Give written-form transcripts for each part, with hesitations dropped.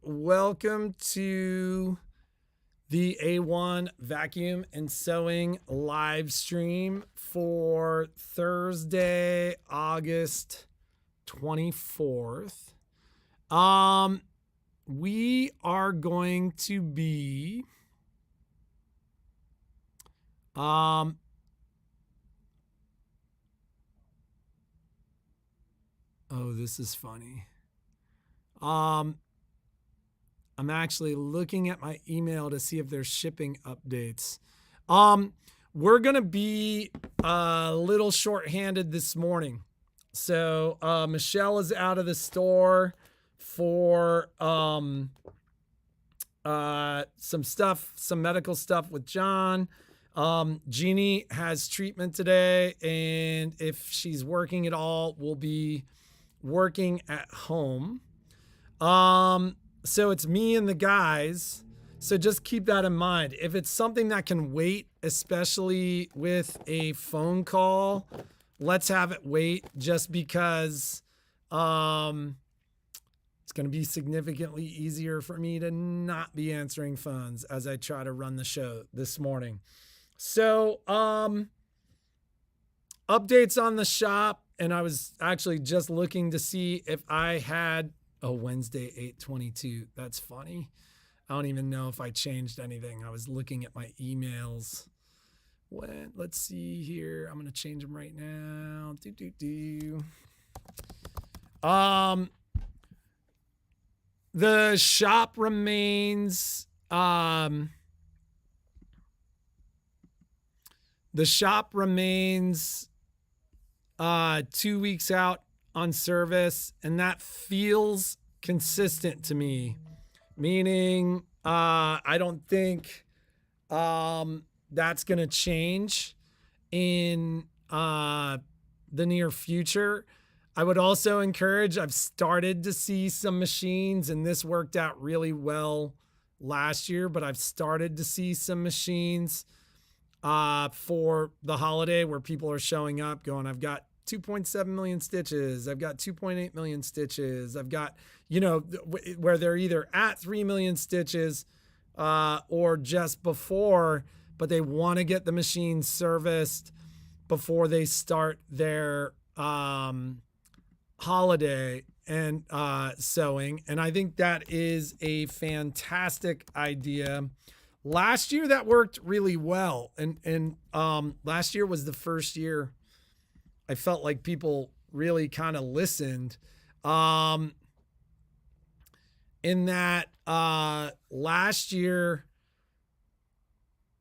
Welcome to the A1 Vacuum and Sewing live stream for Thursday, August 24th. We are going to be oh, this is funny. I'm actually looking at my email to see if there's shipping updates. We're going to be a little short-handed this morning. So Michelle is out of the store for some stuff, some medical stuff with John. Jeannie has treatment today, and if she's working at all, we'll be working at home. So it's me and the guys. So just keep that in mind. If it's something that can wait, especially with a phone call, let's have it wait, just because it's going to be significantly easier for me to not be answering phones as I try to run the show this morning. So updates on the shop, and I was actually just looking to see if I had Wednesday 8/22. That's funny. I don't even know if I changed anything. I was looking at my emails. Let's see here. I'm going to change them right now. The shop remains 2 weeks out on service, and that feels consistent to me, meaning I don't think that's going to change in the near future. I would also encourage, I've started to see some machines, and this worked out really well last year, but I've started to see some machines for the holiday where people are showing up going, I've got 2.7 million stitches. I've got 2.8 million stitches. I've got, where they're either at 3 million stitches or just before, but they want to get the machine serviced before they start their holiday and sewing. And I think that is a fantastic idea. Last year that worked really well. And last year was the first year I felt like people really kind of listened, in that last year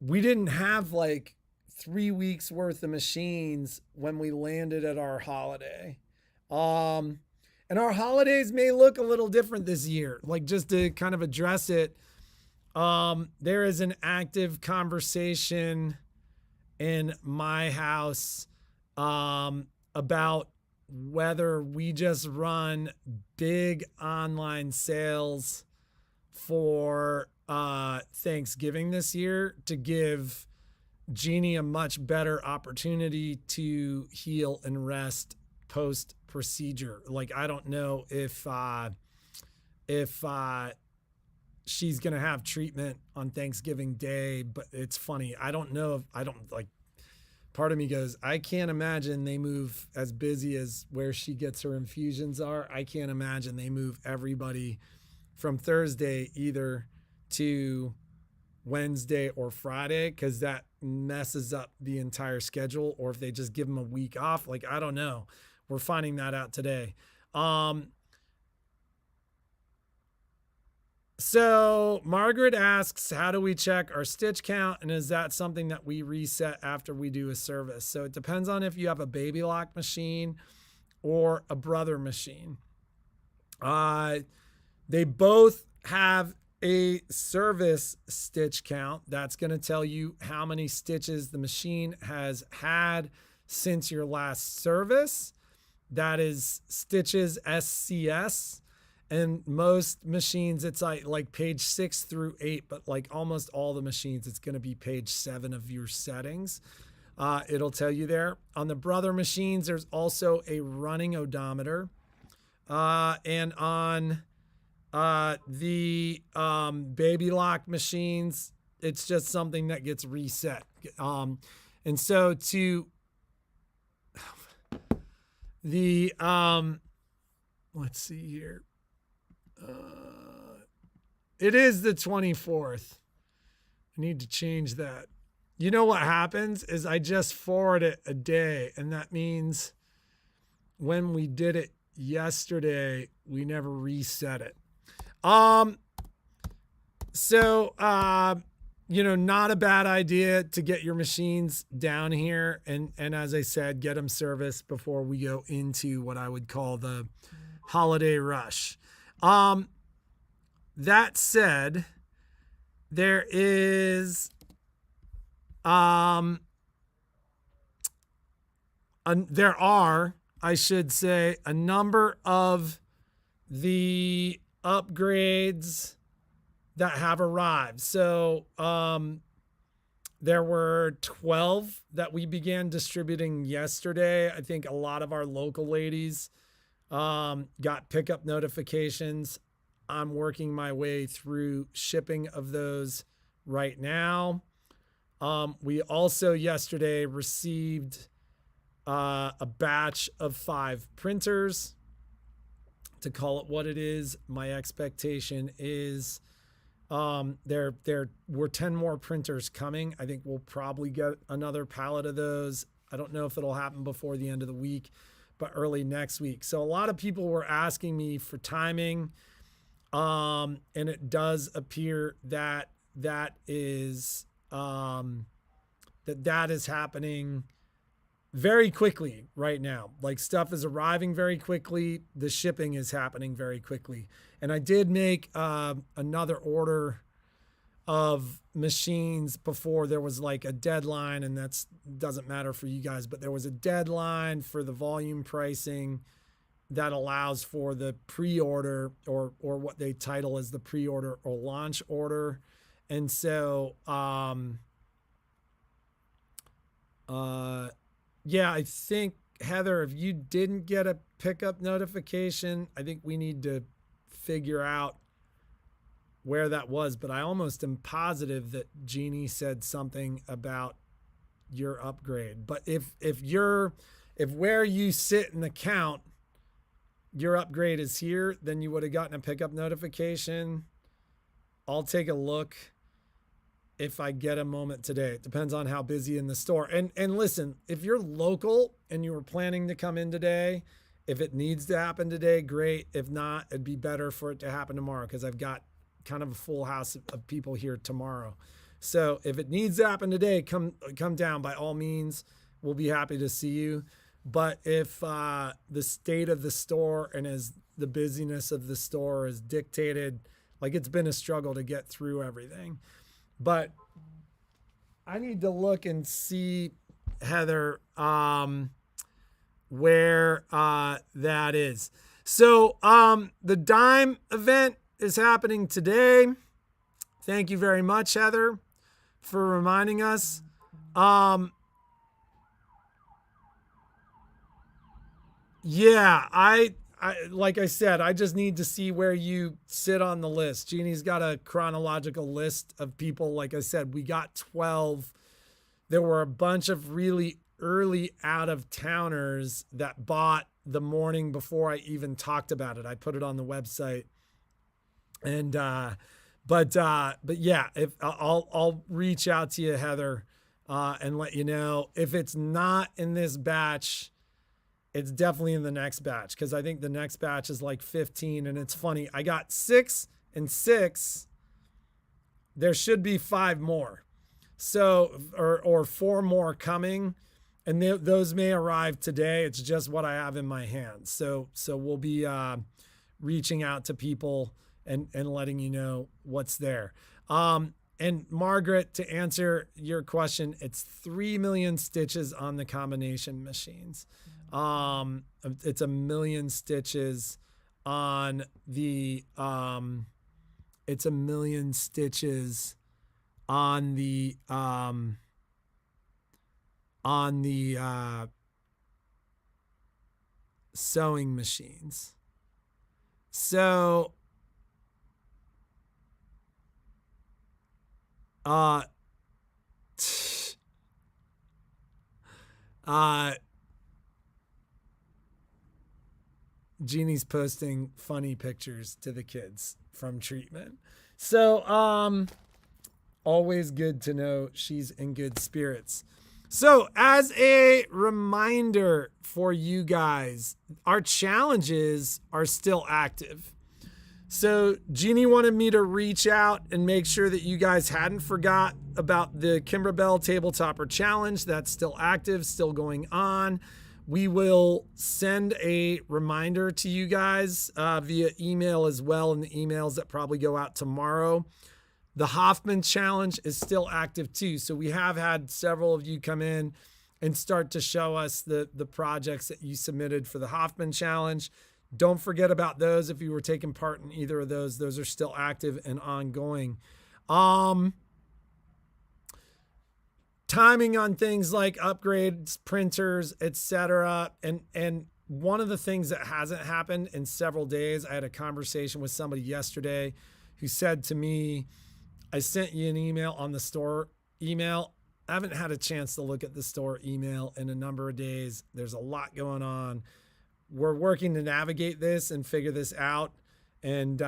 we didn't have like 3 weeks worth of machines when we landed at our holiday. And our holidays may look a little different this year. Like, just to kind of address it, there is an active conversation in my house about whether we just run big online sales for Thanksgiving this year to give Jeannie a much better opportunity to heal and rest post procedure. Like, I don't know if she's going to have treatment on Thanksgiving Day, but it's funny. I don't know if part of me goes, I can't imagine they move as busy as where she gets her infusions are. I can't imagine they move everybody from Thursday either to Wednesday or Friday, because that messes up the entire schedule. Or if they just give them a week off, like, I don't know. We're finding that out today. So Margaret asks, how do we check our stitch count? And is that something that we reset after we do a service? So it depends on if you have a baby lock machine or a brother machine. They both have a service stitch count. That's going to tell you how many stitches the machine has had since your last service. That is stitches SCS. And most machines, it's like page 6 through 8, but like almost all the machines, it's going to be page 7 of your settings. It'll tell you there. On the brother machines, there's also a running odometer. And on The baby lock machines, it's just something that gets reset. And so to the let's see here. It is the 24th. I need to change that. You know what happens is I just forward it a day, and that means when we did it yesterday, we never reset it. Not a bad idea to get your machines down here and as I said, get them serviced before we go into what I would call the holiday rush. That said, there is there are, I should say, a number of the upgrades that have arrived. So there were 12 that we began distributing yesterday. I think a lot of our local ladies got pickup notifications. I'm working my way through shipping of those right now. We also yesterday received a batch of 5 printers. To call it what it is, my expectation is there were 10 more printers coming. I think we'll probably get another pallet of those. I don't know if it'll happen before the end of the week, but early next week. So a lot of people were asking me for timing. And it does appear that that is happening very quickly right now. Like, stuff is arriving very quickly. The shipping is happening very quickly. And I did make another order of machines before there was like a deadline, and that's doesn't matter for you guys, but there was a deadline for the volume pricing that allows for the pre-order or what they title as the pre-order or launch order. And so yeah, I think, Heather, if you didn't get a pickup notification, I think we need to figure out where that was. But I almost am positive that Jeannie said something about your upgrade. But if where you sit in the count, your upgrade is here, then you would have gotten a pickup notification. I'll take a look if I get a moment today. It depends on how busy in the store. And listen, if you're local and you were planning to come in today, if it needs to happen today, great. If not, it'd be better for it to happen tomorrow, because I've got kind of a full house of people here tomorrow. So if it needs to happen today, come down by all means. We'll be happy to see you. But if the state of the store and as the busyness of the store is dictated, like, it's been a struggle to get through everything. But I need to look and see, Heather, where that is. So the Dime event is happening today. Thank you very much, Heather, for reminding us. Yeah, I like I said, I just need to see where you sit on the list. Jeannie's got a chronological list of people. Like I said, we got 12. There were a bunch of really early out-of-towners that bought the morning before I even talked about it. I put it on the website. And but yeah, if I'll reach out to you, Heather, and let you know. If it's not in this batch, it's definitely in the next batch, because I think the next batch is like 15. And it's funny, I got 6 and 6. There should be 5 more. So, or 4 more coming. And those may arrive today. It's just what I have in my hands. So we'll be reaching out to people and letting you know what's there. And Margaret, to answer your question, it's 3 million stitches on the combination machines. It's 1 million stitches on the, it's 1 million stitches on the sewing machines. So Uh, uh, Jeannie's posting funny pictures to the kids from treatment. So, always good to know she's in good spirits. So, as a reminder for you guys, our challenges are still active. So, Jeannie wanted me to reach out and make sure that you guys hadn't forgot about the Kimbra Bell Tabletopper Challenge. That's still active, still going on. We will send a reminder to you guys via email as well, in the emails that probably go out tomorrow. The Hoffman Challenge is still active too. So we have had several of you come in and start to show us the projects that you submitted for the Hoffman Challenge. Don't forget about those if you were taking part in either of those. Those are still active and ongoing. Timing on things like upgrades, printers, etc. And one of the things that hasn't happened in several days, I had a conversation with somebody yesterday who said to me, I sent you an email on the store email. I haven't had a chance to look at the store email in a number of days. There's a lot going on. We're working to navigate this and figure this out, and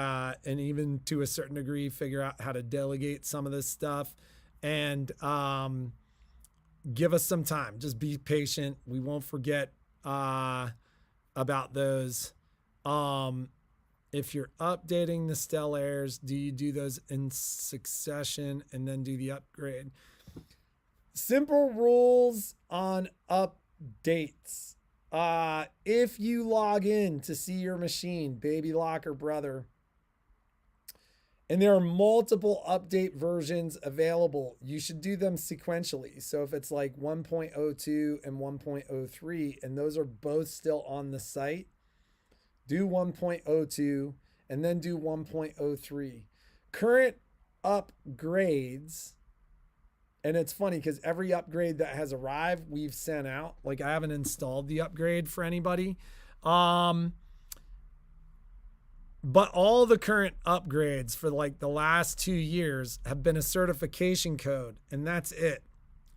even to a certain degree, figure out how to delegate some of this stuff. And give us some time. Just be patient. We won't forget about those. If you're updating the Stellaires, do you do those in succession and then do the upgrade? Simple rules on updates. If you log in to see your machine, Baby Locker Brother, and there are multiple update versions available, you should do them sequentially. So if it's like 1.02 and 1.03, and those are both still on the site, do 1.02 and then do 1.03. Current upgrades, and it's funny because every upgrade that has arrived, we've sent out. Like, I haven't installed the upgrade for anybody. But all the current upgrades for like the last 2 years have been a certification code, and that's it.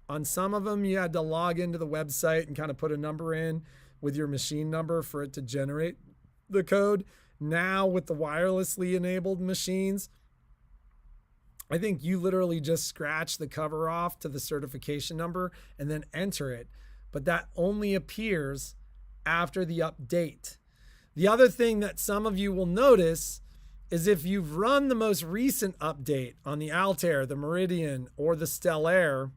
On some of them, you had to log into the website and kind of put a number in with your machine number for it to generate the code. Now with the wirelessly enabled machines, I think you literally just scratch the cover off to the certification number and then enter it. But that only appears after the update. The other thing that some of you will notice is if you've run the most recent update on the Altair, the Meridian, or the Stellaire,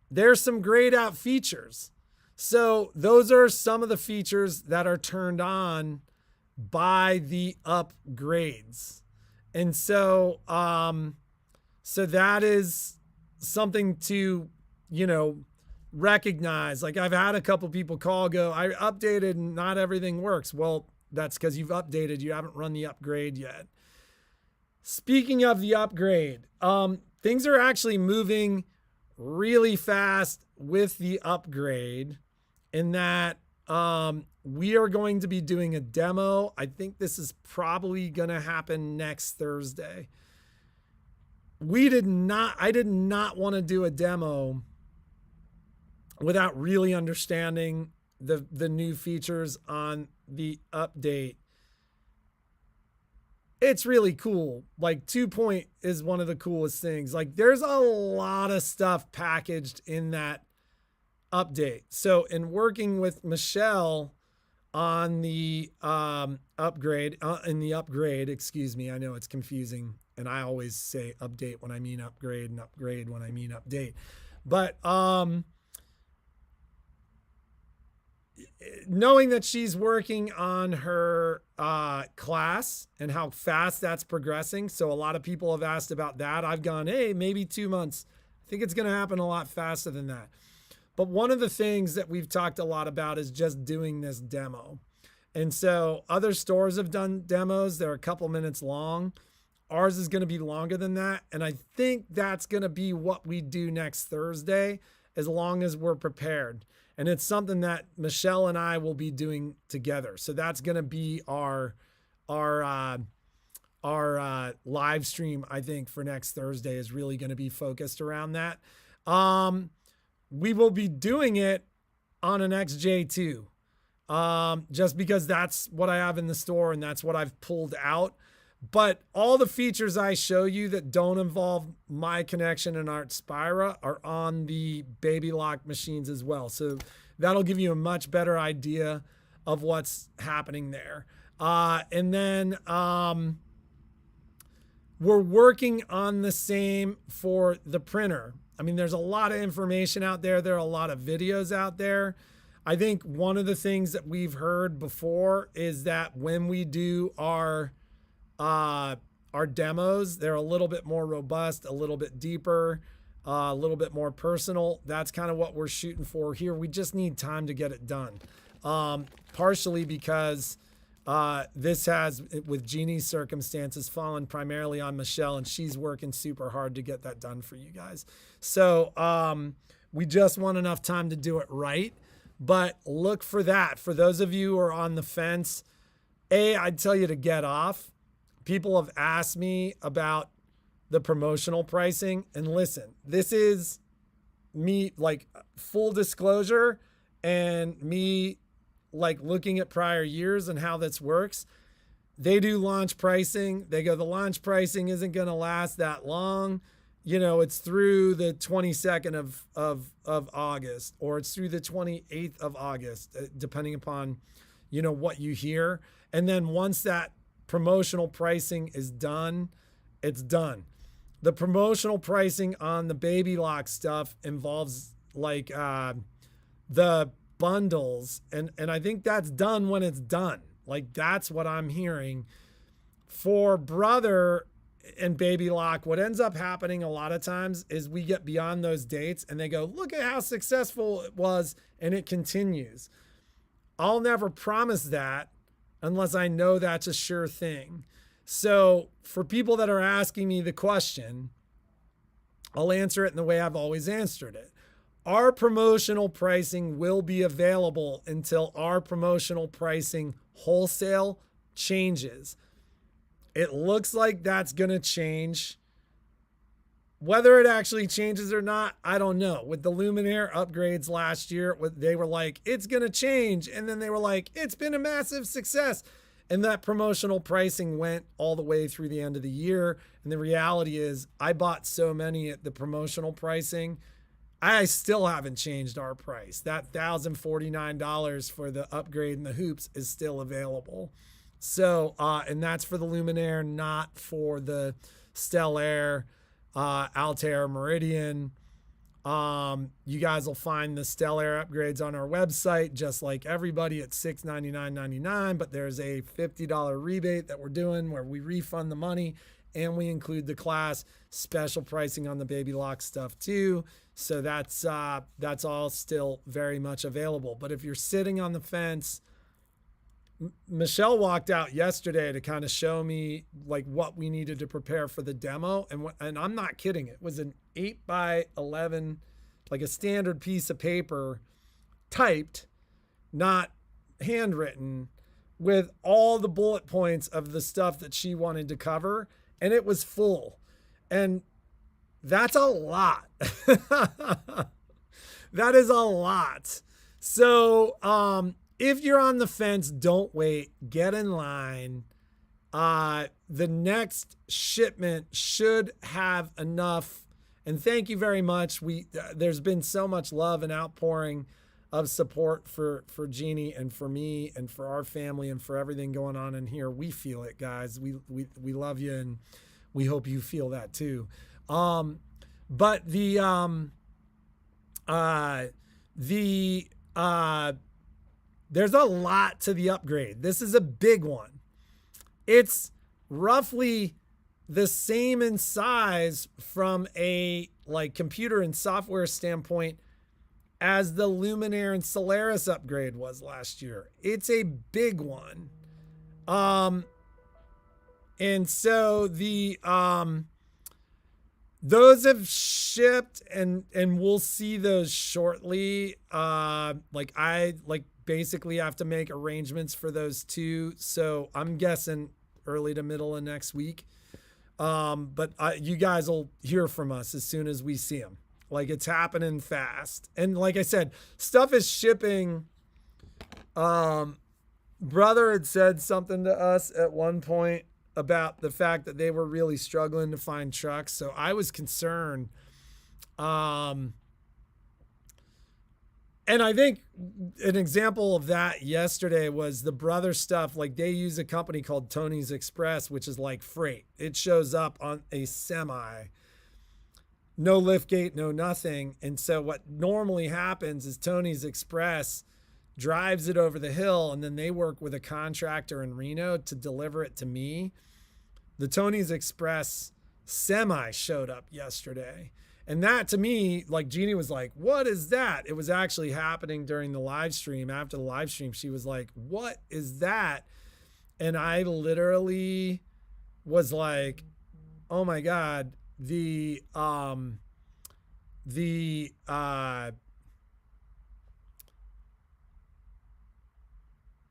there's some grayed out features. So those are some of the features that are turned on by the upgrades. And so, so that is something to, recognize. Like, I've had a couple people go, I updated and not everything works. Well, that's because you've updated. You haven't run the upgrade yet. Speaking of the upgrade, things are actually moving really fast with the upgrade in that we are going to be doing a demo. I think this is probably going to happen next Thursday. I did not want to do a demo without really understanding the new features on the update. It's really cool. Like, 2 Point is one of the coolest things. Like, there's a lot of stuff packaged in that update. So in working with Michelle on the upgrade, excuse me, I know it's confusing, and I always say update when I mean upgrade and upgrade when I mean update. But knowing that she's working on her class and how fast that's progressing. So a lot of people have asked about that. I've gone, hey, maybe 2 months. I think it's going to happen a lot faster than that. But one of the things that we've talked a lot about is just doing this demo. And so other stores have done demos. They're a couple minutes long. Ours is going to be longer than that. And I think that's going to be what we do next Thursday, as long as we're prepared. And it's something that Michelle and I will be doing together. So that's going to be our live stream, I think, for next Thursday is really going to be focused around that. We will be doing it on an XJ2, just because that's what I have in the store and that's what I've pulled out. But all the features I show you that don't involve my connection and Art Spira are on the Baby Lock machines as well. So that'll give you a much better idea of what's happening there. And then we're working on the same for the printer. I mean, there's a lot of information out there. There are a lot of videos out there. I think one of the things that we've heard before is that when we do our demos, they're a little bit more robust, a little bit deeper, a little bit more personal. That's kind of what we're shooting for here. We just need time to get it done. Partially because this has, with Jeannie's circumstances, fallen primarily on Michelle, and she's working super hard to get that done for you guys. So we just want enough time to do it right. But look for that. For those of you who are on the fence, I'd tell you to get off. People have asked me about the promotional pricing. And listen, this is me, like, full disclosure, and me like looking at prior years and how this works. They do launch pricing. They go, the launch pricing isn't going to last that long. You know, it's through the 22nd of August, or it's through the 28th of August, depending upon, you know, what you hear. And then once that promotional pricing is done, it's done. The promotional pricing on the Baby Lock stuff involves like the bundles, and I think that's done when it's done. Like, that's what I'm hearing. For Brother and Baby Lock, what ends up happening a lot of times is we get beyond those dates and they go, look at how successful it was, and it continues. I'll never promise that unless I know that's a sure thing. So for people that are asking me the question, I'll answer it in the way I've always answered it. Our promotional pricing will be available until our promotional pricing wholesale changes. It looks like that's going to change. Whether it actually changes or not, I don't know. With the Luminaire upgrades last year, they were like, it's going to change. And then they were like, it's been a massive success. And that promotional pricing went all the way through the end of the year. And the reality is, I bought so many at the promotional pricing, I still haven't changed our price. That $1,049 for the upgrade and the hoops is still available. So, and that's for the Luminaire, not for the Stellaire, Altair, Meridian. You guys will find the Stellaire upgrades on our website, just like everybody, at $699.99. But there's a $50 rebate that we're doing where we refund the money and we include the class special pricing on the Baby Lock stuff too. So that's all still very much available. But if you're sitting on the fence, Michelle walked out yesterday to kind of show me like what we needed to prepare for the demo. And I'm not kidding. It was an 8x11, like a standard piece of paper, typed, not handwritten, with all the bullet points of the stuff that she wanted to cover. And it was full. And that's a lot. That is a lot. So, if you're on the fence, don't wait. Get in line. The next shipment should have enough. And thank you very much. There's been so much love and outpouring of support for Jeannie and for me and for our family and for everything going on in here. We feel it, guys. We love you, and we hope you feel that too. But there's a lot to the upgrade. This is a big one. It's roughly the same in size from a like computer and software standpoint as the Luminaire and Solaris upgrade was last year. It's a big one. And so those have shipped, and we'll see those shortly. I basically have to make arrangements for those too. So I'm guessing early to middle of next week. But you guys will hear from us as soon as we see them. Like, it's happening fast. And like I said, stuff is shipping. Brother had said something to us at one point about the fact that they were really struggling to find trucks. So I was concerned. And I think an example of that yesterday was the Brother stuff. Like, they use a company called Tony's Express, which is like freight. It shows up on a semi, no lift gate, no nothing. And so what normally happens is Tony's Express drives it over the hill, and then they work with a contractor in Reno to deliver it to me. The Tony's Express semi showed up yesterday. And that, to me, like, Jeannie was like, what is that? It was actually happening during the live stream. After the live stream, she was like, what is that? And I literally was like, oh my God,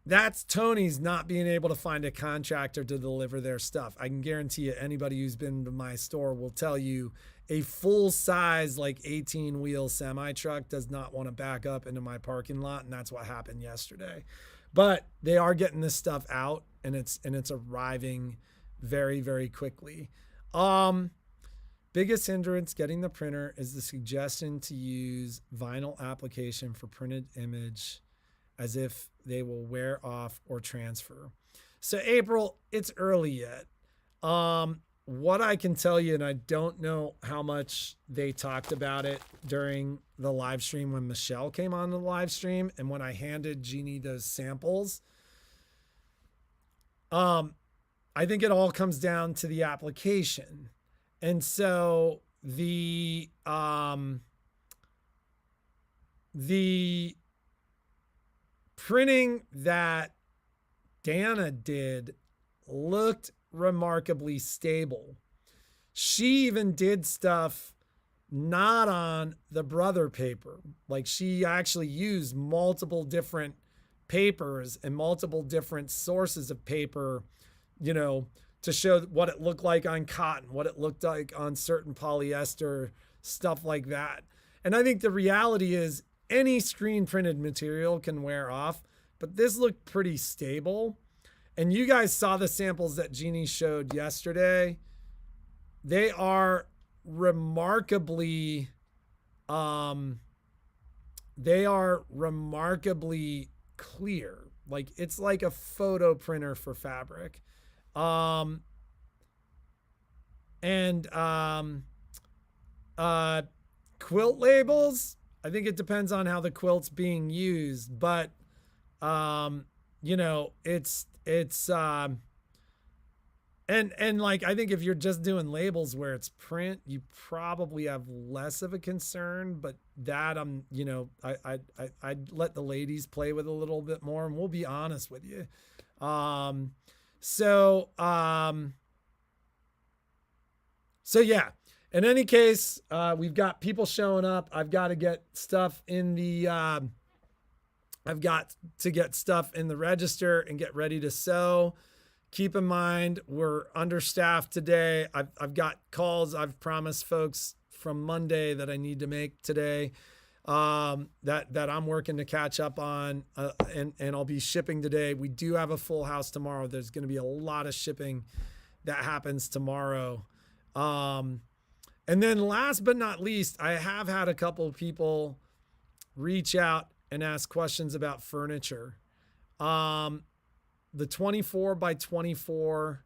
that's Tony's not being able to find a contractor to deliver their stuff. I can guarantee you, anybody who's been to my store will tell you a full size, like 18-wheel semi truck does not want to back up into my parking lot. And that's what happened yesterday. But they are getting this stuff out, and it's arriving very, very quickly. Biggest hindrance getting the printer is the suggestion to use vinyl application for printed image, as if they will wear off or transfer. So April, it's early yet. What I can tell you, and I don't know how much they talked about it during the live stream when Michelle came on the live stream and when I handed Jeannie those samples. I think it all comes down to the application. And so the printing that Dana did looked remarkably stable. She even did stuff not on the Brother paper. Like, she actually used multiple different papers and multiple different sources of paper, you know, to show what it looked like on cotton, what it looked like on certain polyester, stuff like that. And I think the reality is any screen printed material can wear off, but this looked pretty stable. And you guys saw the samples that Jeannie showed yesterday. They are remarkably clear. Like, it's like a photo printer for fabric. Quilt labels, I think it depends on how the quilt's being used, but you know, it's and like, I think if you're just doing labels where it's print, you probably have less of a concern, but that you know, I'd let the ladies play with a little bit more, and we'll be honest with you. So yeah, in any case, we've got people showing up. I've got to get stuff in the, I've got to get stuff in the register and get ready to sew. Keep in mind, we're understaffed today. I've got calls I've promised folks from Monday that I need to make today, that I'm working to catch up on, and I'll be shipping today. We do have a full house tomorrow. There's going to be a lot of shipping that happens tomorrow. And then last but not least, I have had a couple of people reach out and ask questions about furniture. The 24 by 24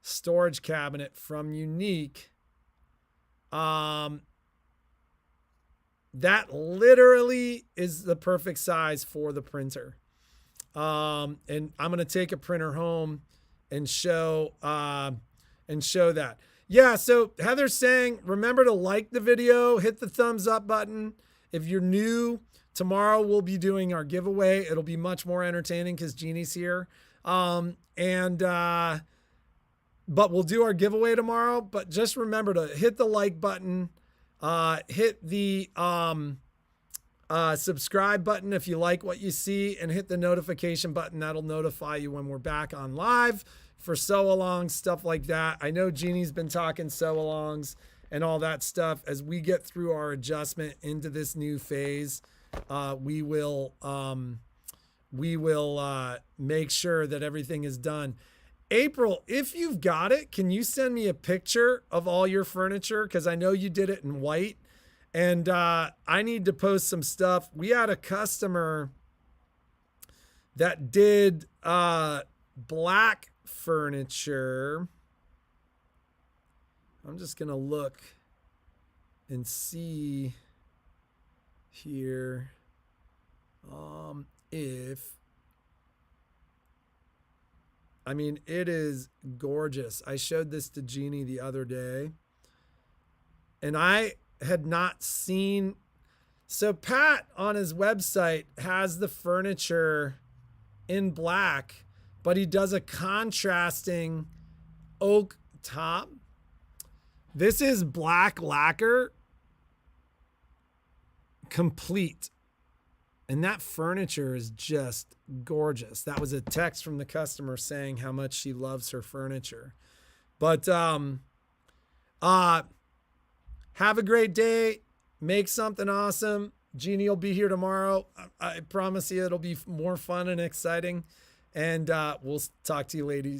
storage cabinet from Unique, that literally is the perfect size for the printer. And I'm going to take a printer home and show that. Yeah. So Heather's saying, remember to like the video, hit the thumbs up button. If you're new, tomorrow we'll be doing our giveaway. It'll be much more entertaining because Jeannie's here. But we'll do our giveaway tomorrow, but just remember to hit the like button, hit the, subscribe button if you like what you see, and hit the notification button. That'll notify you when we're back on live. for sew-alongs, stuff like that. I know Jeannie's been talking sew-alongs and all that stuff. As we get through our adjustment into this new phase, we will make sure that everything is done. April, if you've got it, can you send me a picture of all your furniture? Because I know you did it in white, and I need to post some stuff. We had a customer that did black furniture. I'm just going to look and see here it is gorgeous. I showed this to Jeannie the other day, and I had not seen. So Pat on his website has the furniture in black, but he does a contrasting oak top. This is black lacquer complete. And that furniture is just gorgeous. That was a text from the customer saying how much she loves her furniture. But have a great day. Make something awesome. Jeannie will be here tomorrow. I promise you it'll be more fun and exciting. And we'll talk to you ladies.